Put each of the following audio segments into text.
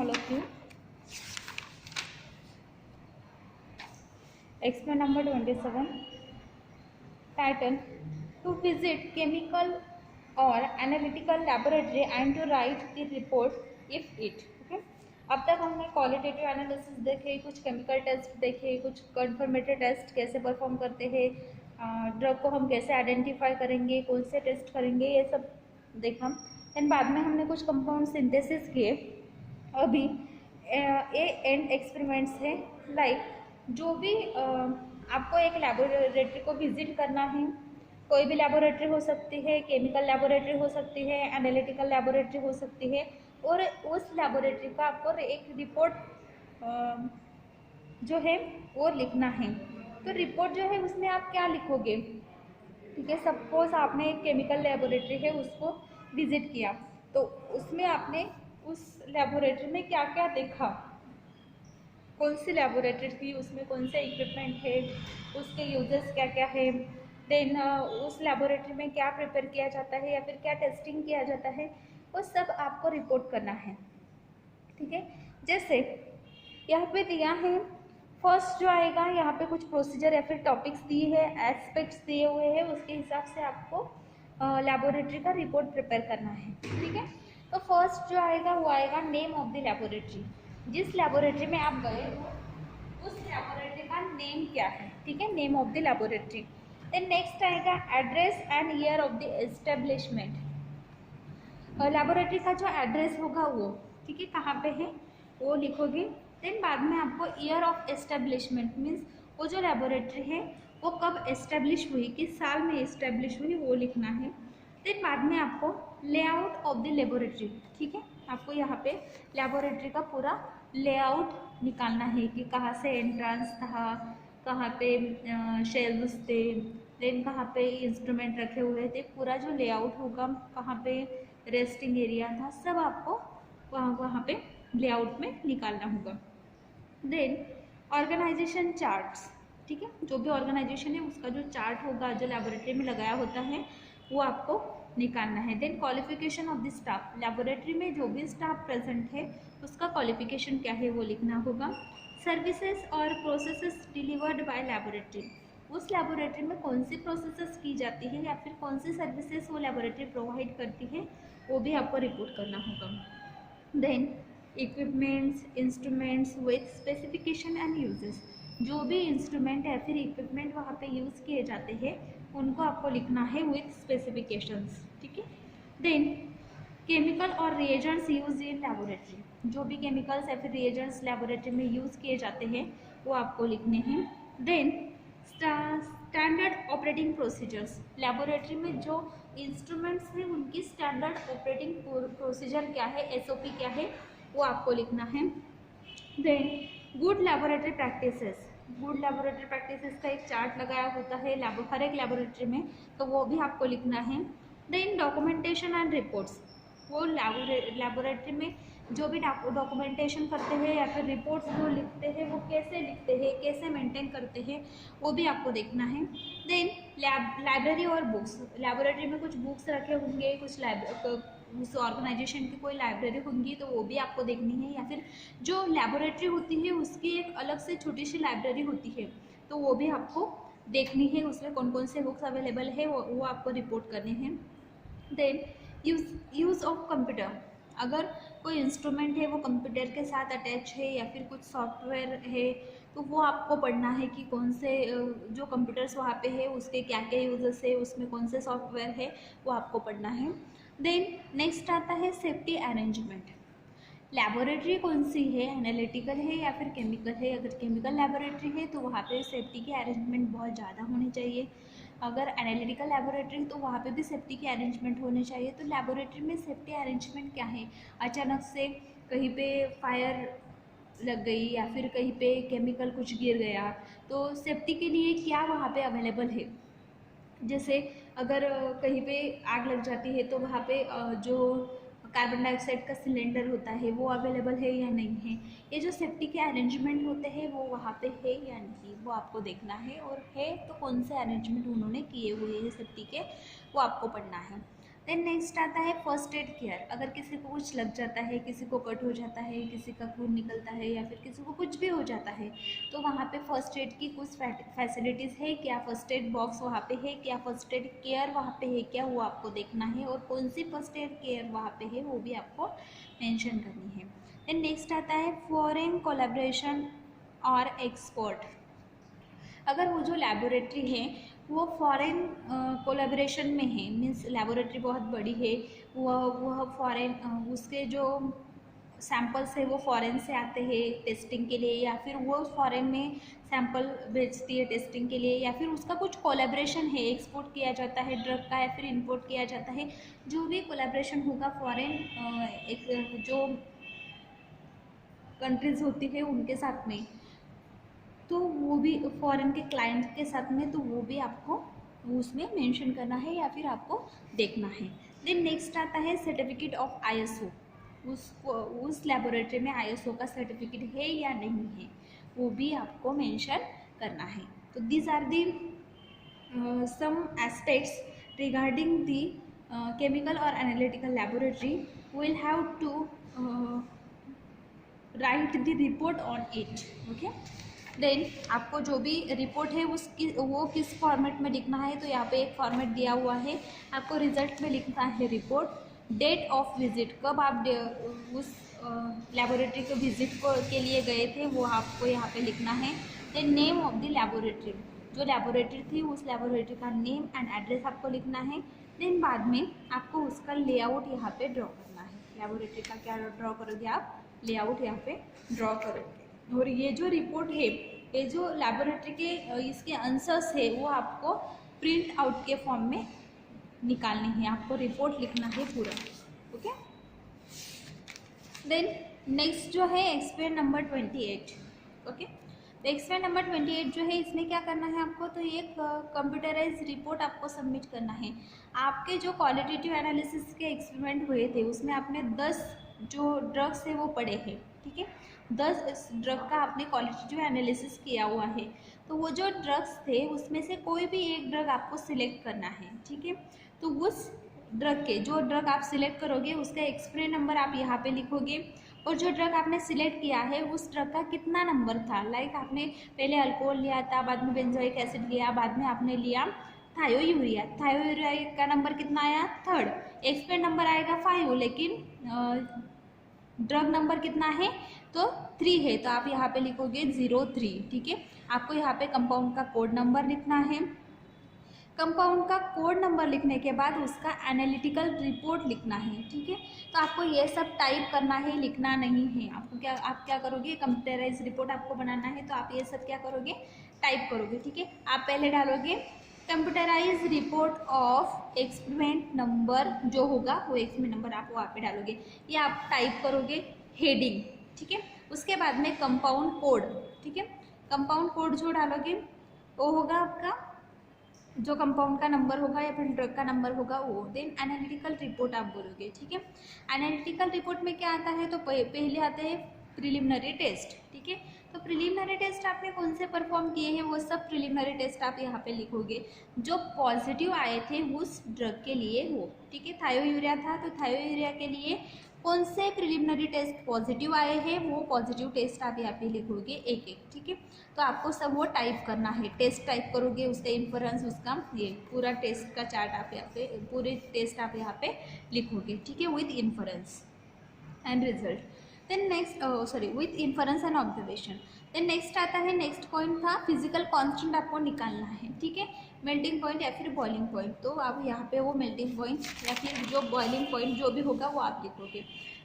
all of you. Experiment number 27. Title: To visit chemical or analytical laboratory and to write the report if it. Okay. अब तक हमने qualitative analysis देखे, कुछ chemical test देखे, कुछ confirmatory test कैसे perform करते हैं, ड्रग को हम कैसे आइडेंटिफाई करेंगे, कौन से टेस्ट करेंगे, ये सब देखा। देन बाद में हमने कुछ कंपाउंड सिंथेसिस किए। अभी ए एंड एक्सपेरिमेंट्स है, लाइक जो भी आपको एक लैबोरेटरी को विजिट करना है, कोई भी लैबोरेटरी हो सकती है, केमिकल लैबोरेटरी हो सकती है, एनालिटिकल लैबोरेटरी हो सकती है, और उस लैबोरेटरी का आपको एक रिपोर्ट जो है वो लिखना है। तो रिपोर्ट जो है उसमें आप क्या लिखोगे? ठीक है, सपोज आपने एक केमिकल लैबोरेटरी है उसको विजिट किया, तो उसमें आपने उस लैबोरेटरी में क्या क्या देखा, कौन सी लैबोरेटरी थी, उसमें कौन से इक्विपमेंट है, उसके यूजेस क्या क्या है, देन उस लैबोरेटरी में क्या प्रिपेयर किया जाता है या फिर क्या टेस्टिंग किया जाता है, वो सब आपको रिपोर्ट करना है। ठीक है, जैसे यहाँ पे दिया है, फर्स्ट जो आएगा यहाँ पे कुछ प्रोसीजर या फिर टॉपिक्स दिए हैं, एस्पेक्ट्स दिए हुए हैं, उसके हिसाब से आपको लैबोरेटरी का रिपोर्ट प्रिपेयर करना है। ठीक है, तो फर्स्ट जो आएगा वो आएगा नेम ऑफ द लैबोरेटरी। जिस लैबोरेटरी में आप गए हो उस लैबोरेटरी का नेम क्या है। ठीक है, name of the laboratory. Then next आएगा address and year of the establishment. Laboratory का जो एड्रेस होगा वो, ठीक है, कहाँ पे है वो लिखोगे। देन बाद में आपको ईयर ऑफ एस्टेब्लिशमेंट मीन्स वो जो लैबोरेटरी है वो कब एस्टेब्लिश हुई, किस साल में एस्टेब्लिश हुई, वो लिखना है। देन बाद में आपको लेआउट ऑफ द लेबोरेटरी, ठीक है, आपको यहाँ पे लैबोरेटरी का पूरा लेआउट निकालना है कि कहाँ से एंट्रेंस था, कहाँ पे शेल्व्स थे, देन कहाँ पे इंस्ट्रूमेंट रखे हुए थे, पूरा जो लेआउट होगा, कहाँ पे रेस्टिंग एरिया था, सब आपको वहाँ पे लेआउट में निकालना होगा। देन ऑर्गेनाइजेशन चार्ट्स, ठीक है, जो भी ऑर्गेनाइजेशन है उसका जो चार्ट होगा जो लैबोरेटरी में लगाया होता है वो आपको निकालना है। Then qualification of the staff, laboratory में जो भी स्टाफ प्रेजेंट है उसका क्वालिफिकेशन क्या है वो लिखना होगा। सर्विसेज और प्रोसेसेस डिलीवर्ड बाय लैबोरेटरी, उस लैबोरेटरी में कौन सी प्रोसेसेस की जाती है या फिर कौन सी सर्विसेज वो लैबोरेटरी प्रोवाइड करती है वो भी आपको रिपोर्ट करना होगा। Then equipments, instruments with specification and uses, जो भी इंस्ट्रूमेंट या फिर इक्विपमेंट वहाँ पे यूज़ किए जाते हैं उनको आपको लिखना है विथ स्पेसिफिकेशंस। ठीक है, देन केमिकल और रिएजेंट्स यूज इन लैबोरेटरी, जो भी केमिकल्स या फिर रिएजेंट्स लैबोरेटरी में यूज़ किए जाते हैं वो आपको लिखने हैं। Then standard operating procedures, laboratory में जो इंस्ट्रूमेंट्स हैं उनकी स्टैंडर्ड ऑपरेटिंग प्रोसीजर क्या है, एसओपी क्या है, वो आपको लिखना है। Then good laboratory practices, good laboratory practices का एक चार्ट लगाया होता है हर एक लैबोरेटरी में, तो वो भी आपको लिखना है। देन डॉक्यूमेंटेशन एंड रिपोर्ट्स, वो लैबोरेटरी में जो भी डॉक्यूमेंटेशन करते हैं या फिर रिपोर्ट्स जो लिखते हैं वो कैसे लिखते हैं, कैसे मेंटेन करते हैं, वो भी आपको देखना है। देन लाइब्रेरी और बुक्स, लैबोरेटरी में कुछ बुक्स रखे होंगे, उस ऑर्गेनाइजेशन की कोई लाइब्रेरी होंगी तो वो भी आपको देखनी है, या फिर जो लैबोरेटरी होती है उसकी एक अलग से छोटी सी लाइब्रेरी होती है तो वो भी आपको देखनी है, उसमें कौन कौन से बुक्स अवेलेबल है वो आपको रिपोर्ट करने हैं। देन यूज़ ऑफ कंप्यूटर, अगर कोई इंस्ट्रूमेंट है वो कंप्यूटर के साथ अटैच है या फिर कुछ सॉफ्टवेयर है तो वो आपको पढ़ना है कि कौन से जो कंप्यूटर्स वहाँ पे है उसके क्या क्या यूजेस है, उसमें कौन से सॉफ्टवेयर है वो आपको पढ़ना है। देन नेक्स्ट आता है सेफ्टी अरेंजमेंट, लैबोरेटरी कौन सी है, एनालिटिकल है या फिर केमिकल है, अगर केमिकल लैबोरेटरी है तो वहाँ पे सेफ्टी के अरेंजमेंट बहुत ज़्यादा होने चाहिए, अगर एनालिटिकल लैबोरेटरी तो वहाँ पे भी सेफ्टी के अरेंजमेंट होने चाहिए। तो लैबोरेटरी में सेफ्टी अरेंजमेंट क्या है, अचानक से कहीं पे फायर लग गई या फिर कहीं पे केमिकल कुछ गिर गया तो सेफ्टी के लिए क्या वहाँ पे अवेलेबल है, जैसे अगर कहीं पे आग लग जाती है तो वहाँ पे जो कार्बन डाइऑक्साइड का सिलेंडर होता है वो अवेलेबल है या नहीं है, ये जो सेफ्टी के अरेंजमेंट होते हैं वो वहाँ पे है या नहीं वो आपको देखना है, और है तो कौन से अरेंजमेंट उन्होंने किए हुए हैं सेफ्टी के वो आपको पढ़ना है। देन नेक्स्ट आता है फर्स्ट एड केयर। अगर किसी को कुछ लग जाता है, किसी को कट हो जाता है, किसी का खून निकलता है या फिर किसी को कुछ भी हो जाता है, तो वहाँ पे फर्स्ट एड की कुछ फैसिलिटीज़ है क्या, फर्स्ट एड बॉक्स वहाँ पे है क्या, फर्स्ट एड केयर वहाँ पे है क्या, वो आपको देखना है। और कौन सी फर्स्ट एड केयर वहाँ पे है वो भी आपको मेंशन करनी है। देन नेक्स्ट आता है फॉरेन कोलैबोरेशन और एक्सपोर्ट। अगर वो जो लैबोरेटरी है वो फॉरेन कोलैबोरेशन में है, मीन्स लैबोरेटरी बहुत बड़ी है, वह फॉरेन उसके जो सैंपल्स है वो फॉरेन से आते हैं टेस्टिंग के लिए, या फिर वो फॉरेन में सैंपल भेजती है टेस्टिंग के लिए, या फिर उसका कुछ कोलैबोरेशन है, एक्सपोर्ट किया जाता है ड्रग का या फिर इंपोर्ट किया जाता है, जो भी कोलैबोरेशन होगा फॉरेन एक जो कंट्रीज़ होती है उनके साथ में, तो वो भी फॉरेन के क्लाइंट के साथ में, तो वो भी आपको उसमें मेंशन करना है या फिर आपको देखना है। देन नेक्स्ट आता है सर्टिफिकेट ऑफ ISO। उस लैबोरेटरी में ISO का सर्टिफिकेट है या नहीं है, वो भी आपको मेंशन करना है। तो these are the some aspects regarding the chemical or analytical laboratory. We'll have to write the report on it. Okay, then आपको जो भी रिपोर्ट है वो किस फॉर्मेट में लिखना है, तो यहाँ पे एक फॉर्मेट दिया हुआ है। आपको रिजल्ट में लिखना है रिपोर्ट, डेट ऑफ विजिट, कब आप उस लैबोरेटरी को विजिट के लिए गए थे वो आपको यहाँ पे लिखना है। Then name of the laboratory, जो लैबोरेटरी थी उस लैबोरेटरी का नेम एंड एड्रेस आपको लिखना है। देन बाद में आपको उसका लेआउट यहाँ पे ड्रॉ करना है। लैबोरेटरी का क्या ड्रॉ करोगे आप, लेआउट यहाँ पे ड्रॉ करोगे। और ये जो रिपोर्ट है, ये जो लैबोरेटरी के इसके आंसर्स है वो आपको प्रिंट आउट के फॉर्म में निकालनी है, आपको रिपोर्ट लिखना है पूरा। ओके, देन नेक्स्ट जो है एक्सपेरिमेंट नंबर 28। ओके, तो एक्सपेरिमेंट नंबर 28 जो है इसमें क्या करना है आपको, तो एक कंप्यूटराइज रिपोर्ट आपको सबमिट करना है। आपके जो क्वालिटेटिव एनालिसिस के एक्सपेरिमेंट हुए थे उसमें आपने 10 जो ड्रग्स है वो पढ़े हैं, ठीक है, 10 ड्रग का आपने क्वालिटेटिव एनालिसिस किया हुआ है। तो वो जो ड्रग्स थे उसमें से कोई भी एक ड्रग आपको सिलेक्ट करना है, ठीक है। तो उस ड्रग के जो ड्रग आप सिलेक्ट करोगे उसका एक्सपेरिमेंट नंबर आप यहाँ पे लिखोगे, और जो ड्रग आपने सिलेक्ट किया है उस ड्रग का कितना नंबर था। लाइक आपने पहले अल्कोहल लिया था, बाद में बेंजोइक एसिड लिया, बाद में आपने लिया थायोयूरिया, थायोयूरिया का नंबर कितना आया 3rd, एक्सपेरिमेंट नंबर आएगा 5, लेकिन ड्रग नंबर कितना है तो 3 है, तो आप यहाँ पे लिखोगे 03, ठीक है। आपको यहाँ पे कंपाउंड का कोड नंबर लिखना है। कंपाउंड का कोड नंबर लिखने के बाद उसका एनालिटिकल रिपोर्ट लिखना है, ठीक है। तो आपको ये सब टाइप करना है, लिखना नहीं है। आपको आप क्या करोगे, कंप्यूटराइज रिपोर्ट आपको बनाना है तो आप ये सब क्या करोगे, टाइप करोगे, ठीक है। आप पहले डालोगे computerise report of experiment number, जो होगा वो एक्सपेरिमेंट नंबर आप वहाँ पे डालोगे, ये आप टाइप करोगे हेडिंग, ठीक है। उसके बाद में कंपाउंड कोड, ठीक है, कंपाउंड कोड जो डालोगे वो होगा आपका जो कंपाउंड का नंबर होगा या फिर ड्रग का नंबर होगा वो। देन एनालिटिकल रिपोर्ट आप बोलोगे, ठीक है। एनालिटिकल रिपोर्ट में क्या आता है, तो पहले आते हैं प्रिलिमिनरी टेस्ट, ठीक है। तो प्रिलिमिनरी टेस्ट आपने कौन से परफॉर्म किए हैं वो सब प्रिलिमिनरी टेस्ट आप यहाँ पे लिखोगे, जो पॉजिटिव आए थे उस ड्रग के लिए वो, ठीक है। थायोयूरिया था तो थायोयूरिया के लिए कौन से प्रिलिमिनरी टेस्ट पॉजिटिव आए हैं वो पॉजिटिव टेस्ट आप यहाँ पे लिखोगे एक एक, ठीक है। तो आपको सब वो टाइप करना है, टेस्ट टाइप करोगे, उसका इन्फ्रेंस, उसका ये पूरा टेस्ट का चार्ट आप यहाँ पे, पूरे टेस्ट आप यहाँ पे लिखोगे, ठीक है, with inference and result. Then next with inference and observation. Then next आता है, नेक्स्ट पॉइंट था फिजिकल कांस्टेंट आपको निकालना है, ठीक है, मेल्टिंग पॉइंट या फिर बॉइलिंग पॉइंट। तो आप यहाँ पे वो मेल्टिंग पॉइंट या फिर जो बॉइलिंग पॉइंट जो भी होगा वो आप लिखोगे।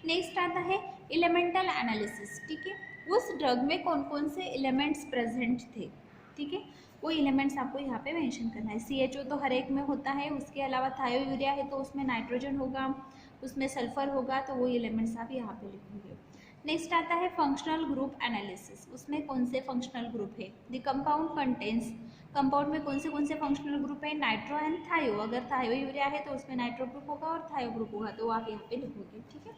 नेक्स्ट आता है एलिमेंटल एनालिसिस, ठीक है, उस ड्रग में कौन कौन से एलिमेंट्स प्रेजेंट थे, ठीक है, वो एलिमेंट्स आपको यहाँ पे मेंशन करना है। CHO तो हर एक में होता है, उसके अलावा थायोयूरिया है तो उसमें नाइट्रोजन होगा, उसमें सल्फर होगा, तो वो एलिमेंट्स आप यहाँ पे लिखोगे। नेक्स्ट आता है फंक्शनल ग्रुप एनालिसिस, उसमें कौन से फंक्शनल ग्रुप है। द कंपाउंड कंटेंस, कंपाउंड में कौन से फंक्शनल ग्रुप है, नाइट्रो एंड थायो। अगर थायोयूरिया है तो उसमें नाइट्रो ग्रुप होगा और थायो ग्रुप होगा, तो आप यहाँ पे लिखोगे, ठीक है।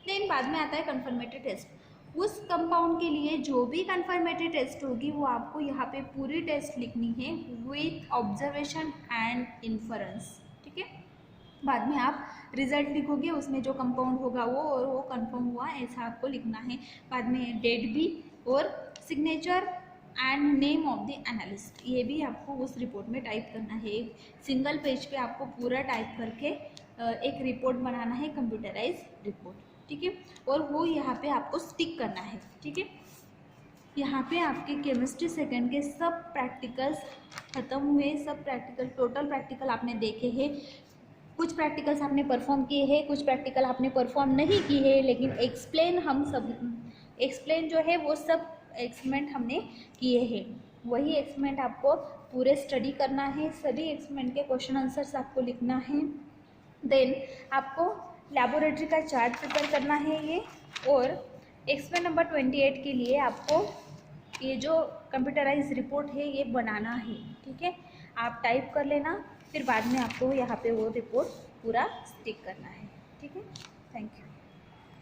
देन बाद में आता है कन्फर्मेटरी टेस्ट, उस कंपाउंड के लिए जो भी कन्फर्मेटरी टेस्ट होगी वो आपको यहाँ पे पूरी टेस्ट लिखनी है विथ ऑब्जर्वेशन एंड इन्फरेंस, ठीक है। बाद में आप रिजल्ट लिखोगे, उसमें जो कंपाउंड होगा वो और वो कंफर्म हुआ ऐसा आपको लिखना है। बाद में डेट भी और signature and name of the analyst, ये भी आपको उस रिपोर्ट में टाइप करना है। एक सिंगल पेज पे आपको पूरा टाइप करके एक रिपोर्ट बनाना है, कंप्यूटराइज रिपोर्ट, ठीक है। और वो यहाँ पे आपको स्टिक करना है, ठीक है। यहाँ पे आपके केमिस्ट्री सेकंड के सब प्रैक्टिकल्स ख़त्म हुए, सब प्रैक्टिकल टोटल प्रैक्टिकल आपने देखे हैं। कुछ प्रैक्टिकल्स आपने परफॉर्म किए हैं, कुछ प्रैक्टिकल आपने परफॉर्म नहीं किए हैं, लेकिन एक्सप्लेन जो है वो सब एक्सपेरिमेंट हमने किए हैं। वही एक्सपेरिमेंट आपको पूरे स्टडी करना है, सभी एक्सपेरिमेंट के क्वेश्चन आंसर्स आपको लिखना है। देन आपको लैबोरेटरी का चार्ट प्रिपेयर करना है ये, और एक्सपेरिमेंट नंबर 28 के लिए आपको ये जो कंप्यूटराइज रिपोर्ट है ये बनाना है, ठीक है। आप टाइप कर लेना, फिर बाद में आपको यहाँ पे वो रिपोर्ट पूरा स्टिक करना है, ठीक है। Thank you.